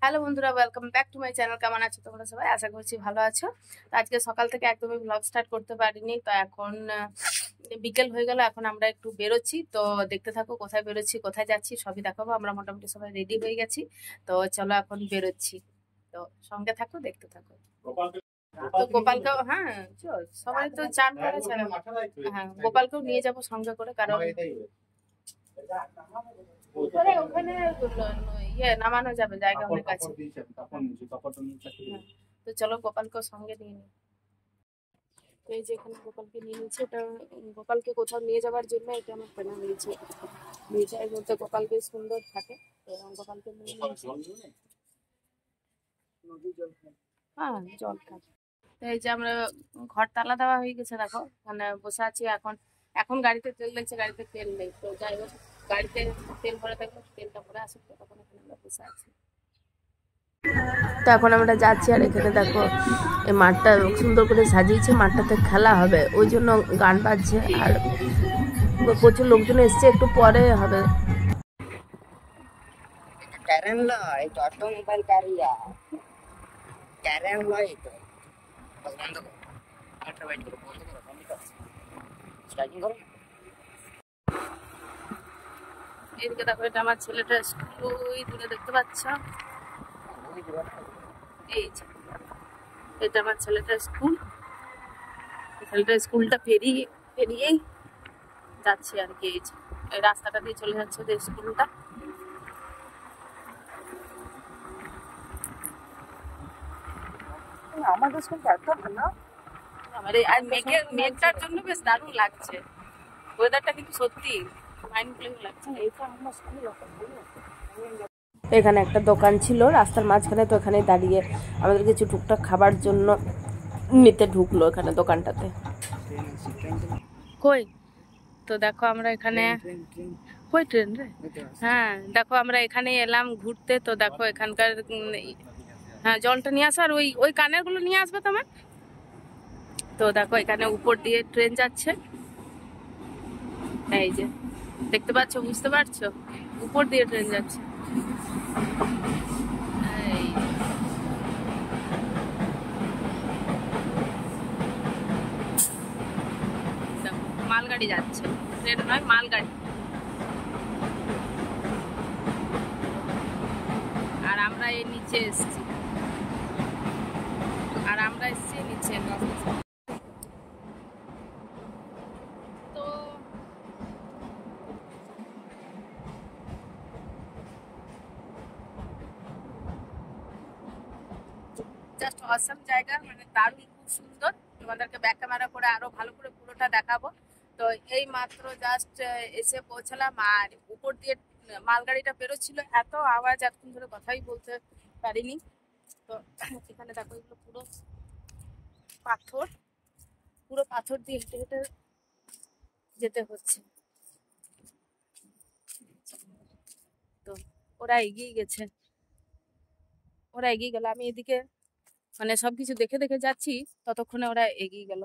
Hello বন্ধুরা, welcome back to my channel. কেমন আছো তোমরা সবাই? আশা করছি ভালো আছো। তো আজকে সকাল থেকে একদমই ব্লগ স্টার্ট করতে পারিনি। তো এখন বিকেল হয়ে গেল, এখন আমরা একটু বেরোচ্ছি। তো দেখতে থাকো কোথায় বেরোচ্ছি, কোথায় যাচ্ছি সবই দেখাবো। আমরা মোটামুটি সবাই রেডি হয়ে গেছি। তো চলো এখন বেরোচ্ছি। তো সঙ্গে থাকো, দেখতে থাকো। তো গোপালকেও, হ্যাঁ চল, সবাই তো চান করেছে। হ্যাঁ, গোপালকেও নিয়ে যাবো সঙ্গে করে, কারণ ওখানে ইয়ে নামানো যাবে, জায়গা অনেক আছে। তো চলো গোপালকে সঙ্গে নিয়ে নিই। তো এই যে এখানে গোপালকে নিয়ে নিচ্ছে, এটা গোপালকে কোথাও নিয়ে যাওয়ার জন্য এটা আমার কেনা হয়েছে। নিচের মধ্যে গোপালকে সুন্দর থাকে, তো গোপালকে নিয়ে নিয়েছি। হ্যাঁ, জল থাকে। তো এই যে আমরা ঘর তালা দেওয়া হয়ে গেছে, দেখো মানে বসে আছি। এখন এখন গাড়িতে তেল দিচ্ছে, গাড়িতে তেল নেই। তো যাই হোক, গাড়িতে তেল ভরে থাকলে তেলটা ভরে আসুক, তো তখন এখানে আমরা বসে আছি। তো এখন আমরা যাচ্ছি, আর এখানে দেখো এই মাঠটা সুন্দর করে সাজিয়েছে। মাঠটাতে খেলা হবে, ওই জন্য গান বাজছে, আর প্রচুর লোকজন এসছে, একটু পরে হবে। এদিকে দেখো, এটা আমার ছেলেটা স্কুল, ওই দূরে দেখতে পাচ্ছ, এই যে এটা আমার ছেলেটার স্কুল। ছেলেটার স্কুলটা পেরিয়েই যাচ্ছি আর কি। এই যে এই রাস্তাটা দিয়ে চলে যাচ্ছে ওদের স্কুলটা। আমাদের স্কুলটা এত ভালো, আমার আর মেঘটার জন্য বেশ দারুণ লাগছে। ওয়েদারটা কিন্তু সত্যি মাইন্ড ব্লোয়িং লাগছে। এখানে একটা দোকান ছিল রাস্তার মাঝখানে, তো এখানে দাঁড়িয়ে আমাদের কিছু টুকটাক খাবার জন্য নিতে ঢুকলো এখানে দোকানটাতে। কই তো দেখো আমরা এখানে, কই ট্রেন রে? হ্যাঁ দেখো, আমরা এখানে এলাম ঘুরতে। তো দেখো এখানকার হ্যাঁ, জলটা নিয়ে আসো, আর ওই ওই কানের গুলো নিয়ে আসবে তোমার। তো দেখো এখানে উপর দিয়ে ট্রেন যাচ্ছে, এই যে দেখতে পাচ্ছ, বুঝতে পারছো, উপর দিয়ে ট্রেন যাচ্ছে। এই দেখো মালগাড়ি যাচ্ছে, ট্রেন নয় মালগাড়ি। আর আমরা এই নিচে এসছি, আর আমরা এসছি নিচে। তো জাস্ট অসাম জায়গা, মানে দারুণ, খুব সুন্দর। তোমাদেরকে ব্যাক ক্যামেরা করে আরো ভালো করে পুরোটা দেখাবো। তো এই মাত্র জাস্ট এসে পৌঁছালাম, আর উপর দিয়ে মালগাড়িটা বেরোচ্ছিল, এত আওয়াজ, এতক্ষণ ধরে কথাই বলতে পারিনি। তো এখানে দেখো, এগুলো পুরো পাথর, পুরো পাথর দিয়ে হেঁটে হেঁটে যেতে হচ্ছে। তো ওরা এগিয়ে গেছে, ওরা এগিয়ে গেল, আমি এদিকে মানে সবকিছু দেখে দেখে যাচ্ছি, ততক্ষণে ওরা এগিয়ে গেল।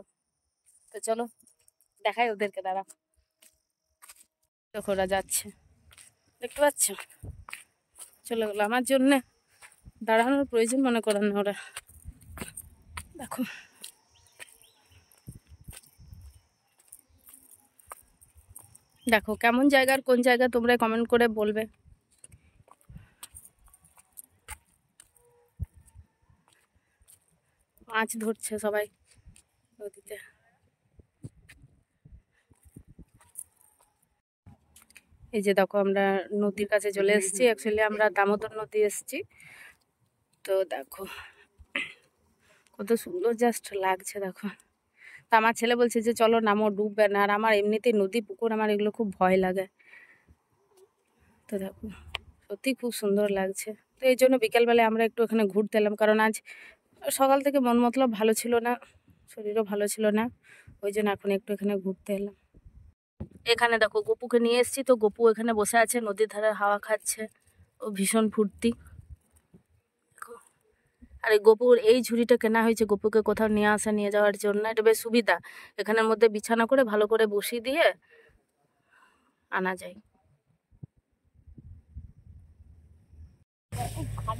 তো চলো দেখাই ওদেরকে, দাঁড়া। দেখো ওরা যাচ্ছে, দেখতে পাচ্ছ, চলে গেলো। আমার জন্য দাঁড়ানোর প্রয়োজন মনে করেন না ওরা। দেখো দেখো কেমন জায়গার, কোন জায়গা তোমরা কমেন্ট করে বলবে। মাছ ধরছে সবাই নদীতে। এই যে দেখো আমরা নদীর কাছে চলে এসেছি, অ্যাকচুয়ালি আমরা দামোদর নদী এসেছি। তো দেখো কত সুন্দর জাস্ট লাগছে, দেখো। তো আমার ছেলে বলছে যে চলো নামো, ডুববে না। আর আমার এমনিতেই নদী পুকুর, আমার এগুলো খুব ভয় লাগে। তো দেখো সত্যি খুব সুন্দর লাগছে। তো এই জন্য বিকেলবেলায় আমরা একটু এখানে ঘুরতে এলাম, কারণ আজ সকাল থেকে মন মতলব ভালো ছিল না, শরীরও ভালো ছিল না, ওই জন্য এখন একটু এখানে ঘুরতে এলাম। এখানে দেখো গপুকে নিয়ে এসেছি, তো গপু এখানে বসে আছে, নদীর ধারে হাওয়া খাচ্ছে, ও ভীষণ ফুর্তি। আর এই গপুর এই ঝুড়িটা কেনা হয়েছে গপুকে কোথাও নিয়ে যাওয়ার জন্য। এটা বেশ সুবিধা, এখানের মধ্যে বিছানা করে ভালো করে বসিয়ে দিয়ে আনা যায়।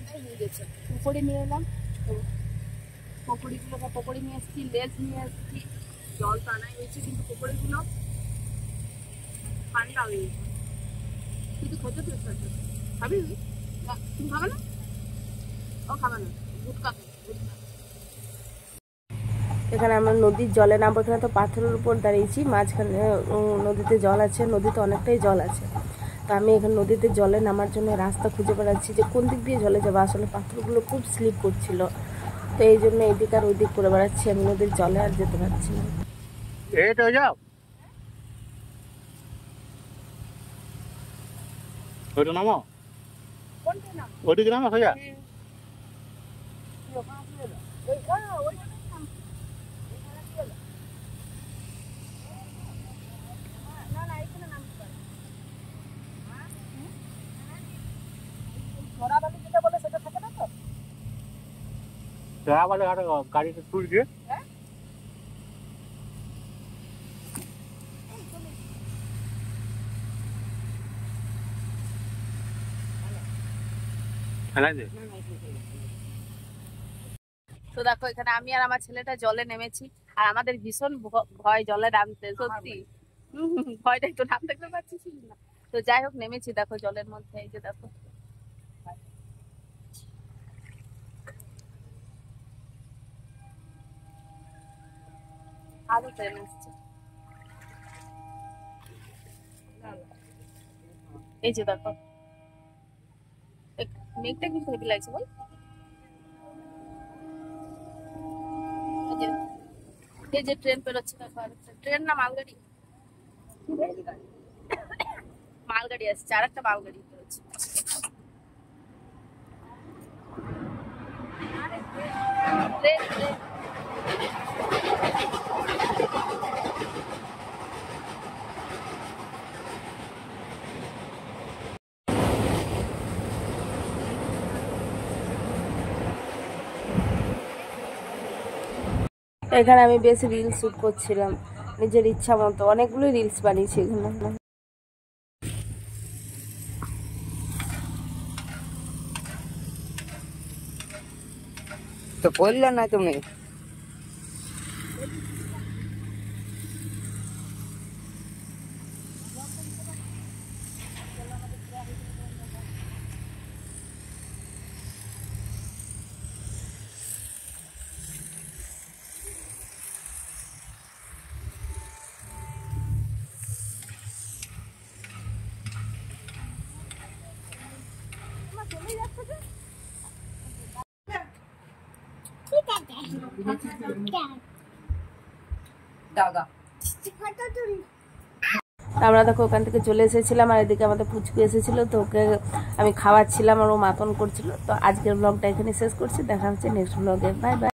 জায়গায় হয়ে গেছে। পকোড়ি নিয়ে এলাম, তো পকোড়ি নিয়ে এসেছি, লেজ নিয়ে এসেছি। জল তো আনাই হয়েছে, কিন্তু পকোড়িগুলো ঠান্ডা হয়ে গেছে। কিন্তু খেতে টেস্ট আছে। খাবি? না, তুমি খাবে না? ও খাবে না, গুটকা গুটকা। এখানে আমরা নদীর জলে নামবো। এখানে তো পাথরের উপর দাঁড়িয়েছি, মাঝখানে নদীতে জল আছে, নদীতে অনেকটাই জল আছে। তো আমি এখানে নদীতে জলে নামার জন্য রাস্তা খুঁজে বেড়াচ্ছি যে কোন দিক দিয়ে জলে যাবো। আসলে পাথরগুলো খুব স্লিপ করছিল, তো এই জন্য এদিক আর ওইদিক করে বেড়াচ্ছি। আমি নদীর জলে আর যেতে পারছি না। যাও ওইটা নামো, ওইদিকে নামো সোজা। গাড়িটা তুলছে, তো দেখো এখানে আমি আর আমার ছেলেটা জলে নেমেছি, আর আমাদের ভীষণ ভয় জলে নামতে, সত্যি। ভয়টা একটু নাম দেখতে পাচ্ছিস না। তো যাই হোক নেমেছি, দেখো জলের মধ্যে। এই যে দেখো আরো ট্রেন আসছে। এই যে দেখো মেঘটা কিন্তু হেভি লাগছে বল। এই যে ট্রেন পেরোচ্ছে দেখো, ট্রেন না মালগাড়ি, মালগাড়ি আসছে, আর একটা মালগাড়ি পেরোচ্ছে। Train train. এখানে আমি বেশ রিলস শুট করছিলাম নিজের ইচ্ছা মতো, অনেকগুলো রিলস বানিয়েছি এখানে। তো বললে না তুমি? আমরা দেখো ওখান থেকে চলে এসেছিলাম, আর এদিকে আমাদের পুচকু এসেছিল, তো ওকে আমি খাওয়াচ্ছিলাম আর ও মাতন করছিল। তো আজকের ব্লগটা এখানে শেষ করছি, দেখা হচ্ছে নেক্সট ব্লগে। Bye bye.